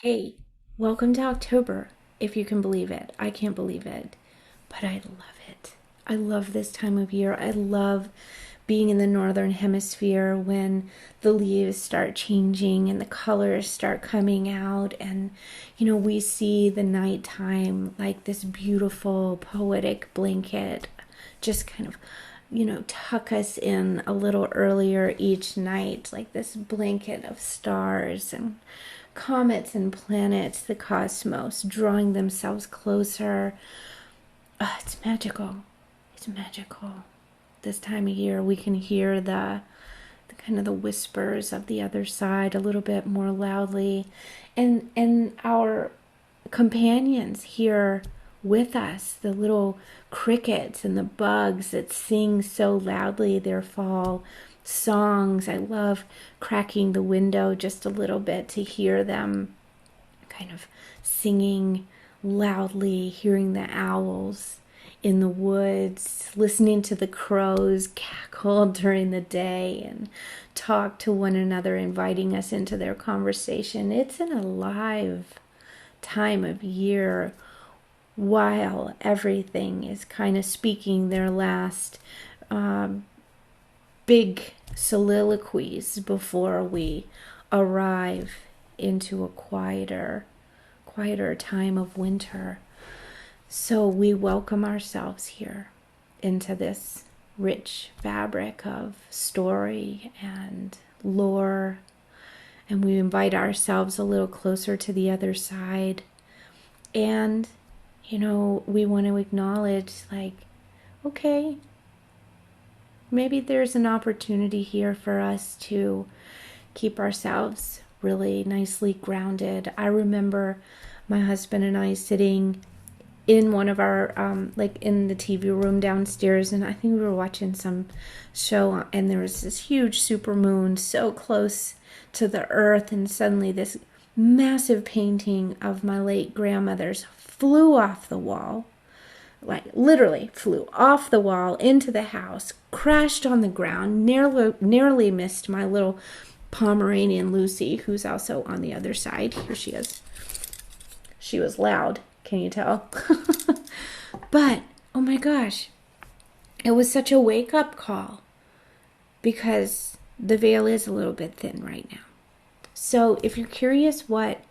Hey, welcome to October, if you can believe it. I can't believe it, but I love it. I love this time of year. I love being in the northern hemisphere when the leaves start changing and the colors start coming out, and we see the nighttime like this beautiful poetic blanket just kind of tuck us in a little earlier each night, like this blanket of stars and comets and planets, the cosmos drawing themselves closer. It's magical. It's magical. This time of year, we can hear the kind of the whispers of the other side a little bit more loudly, and our companions here with us, the little crickets and the bugs that sing so loudly their fall songs. I love cracking the window just a little bit to hear them kind of singing loudly, hearing the owls in the woods, listening to the crows cackle during the day and talk to one another, inviting us into their conversation. It's an alive time of year while everything is kind of speaking their last big soliloquies before we arrive into a quieter time of winter. So we welcome ourselves here into this rich fabric of story and lore, and we invite ourselves a little closer to the other side. And we want to acknowledge, like, okay, maybe there's an opportunity here for us to keep ourselves really nicely grounded. I remember my husband and I sitting in one of our, like in the TV room downstairs, and I think we were watching some show, and there was this huge supermoon so close to the earth, and suddenly this massive painting of my late grandmother's flew off the wall, like literally flew off the wall into the house, crashed on the ground, narrowly missed my little Pomeranian Lucy, who's also on the other side. Here she is. She was loud, can you tell? But, oh my gosh, it was such a wake-up call, because the veil is a little bit thin right now. So if you're curious what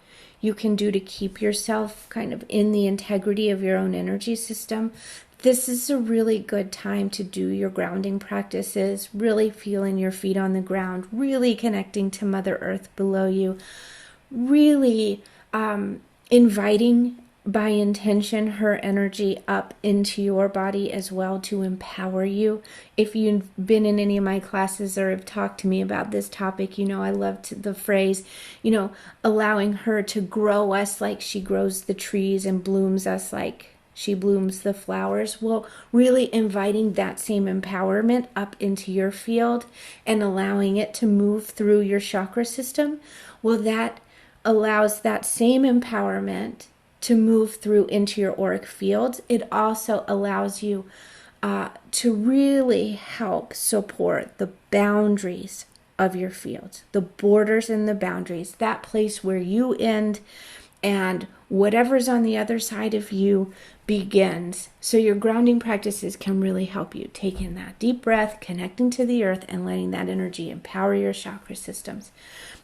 you can do to keep yourself kind of in the integrity of your own energy system, this is a really good time to do your grounding practices, really feeling your feet on the ground, really connecting to Mother Earth below you, really inviting by intention her energy up into your body as well to empower you. If you've been in any of my classes or have talked to me about this topic, I love the phrase, allowing her to grow us like she grows the trees and blooms us like she blooms the flowers. Well, really inviting that same empowerment up into your field and allowing it to move through your chakra system. Well, that allows that same empowerment to move through into your auric fields. It also allows you to really help support the boundaries of your fields, the borders and the boundaries, that place where you end and whatever's on the other side of you begins. So your grounding practices can really help you take in that deep breath, connecting to the earth, and letting that energy empower your chakra systems.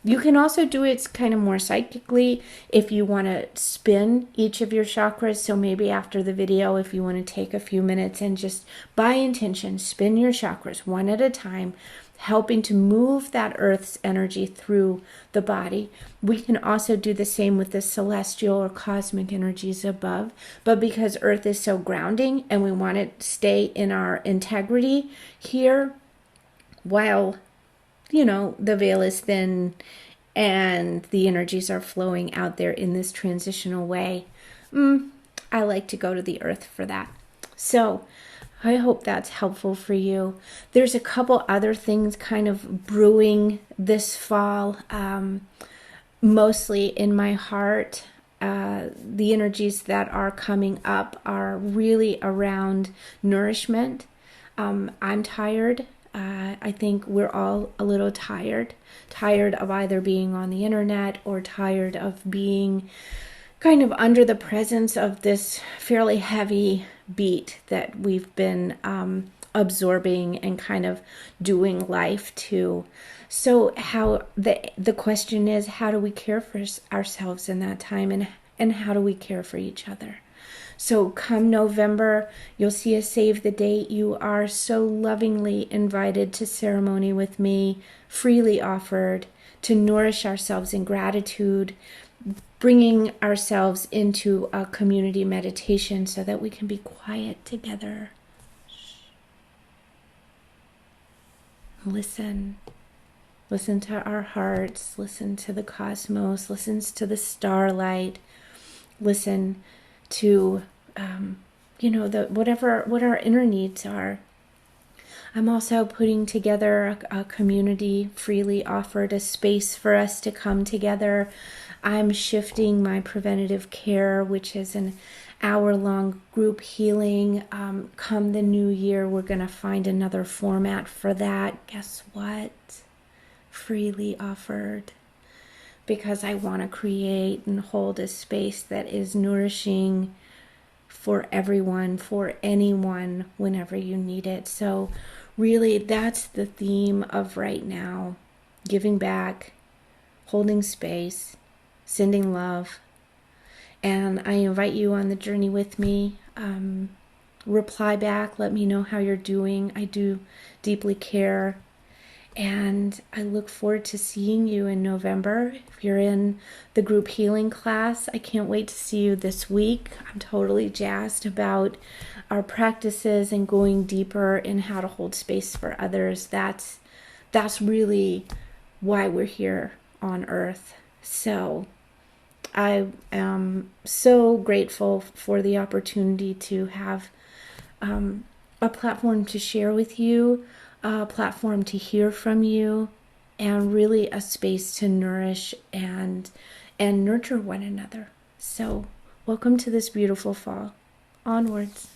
You can also do it kind of more psychically if you want to spin each of your chakras. So maybe after the video, if you want to take a few minutes and just by intention spin your chakras one at a time, helping to move that earth's energy through the body. We can also do the same with the celestial or cosmic energies above, but because earth is so grounding and we want to stay in our integrity here while the veil is thin and the energies are flowing out there in this transitional way, I like to go to the earth for that. So I hope that's helpful for you. There's a couple other things kind of brewing this fall, mostly in my heart. The energies that are coming up are really around nourishment. I'm tired. I think we're all a little tired of either being on the internet or tired of being kind of under the presence of this fairly heavy beat that we've been absorbing and kind of doing life to. So how the question is, how do we care for ourselves in that time, and how do we care for each other? So come November, you'll see a save the date. You are so lovingly invited to ceremony with me, freely offered, to nourish ourselves in gratitude, bringing ourselves into a community meditation so that we can be quiet together. Listen to our hearts, listen to the cosmos, listen to the starlight, listen to what our inner needs are. I'm also putting together a community, freely offered a space for us to come together. I'm shifting my preventative care, which is an hour-long group healing. Come the new year, we're going to find another format for that. Guess what? Freely offered. Because I want to create and hold a space that is nourishing for everyone, for anyone, whenever you need it. So really, that's the theme of right now. Giving back, holding space, sending love. And I invite you on the journey with me. Reply back, let me know how you're doing. I do deeply care. And I look forward to seeing you in November. If you're in the group healing class, I can't wait to see you this week. I'm totally jazzed about our practices and going deeper in how to hold space for others. That's really why we're here on Earth. So I am so grateful for the opportunity to have a platform to share with you, a platform to hear from you, and really a space to nourish and nurture one another. So welcome to this beautiful fall. Onwards.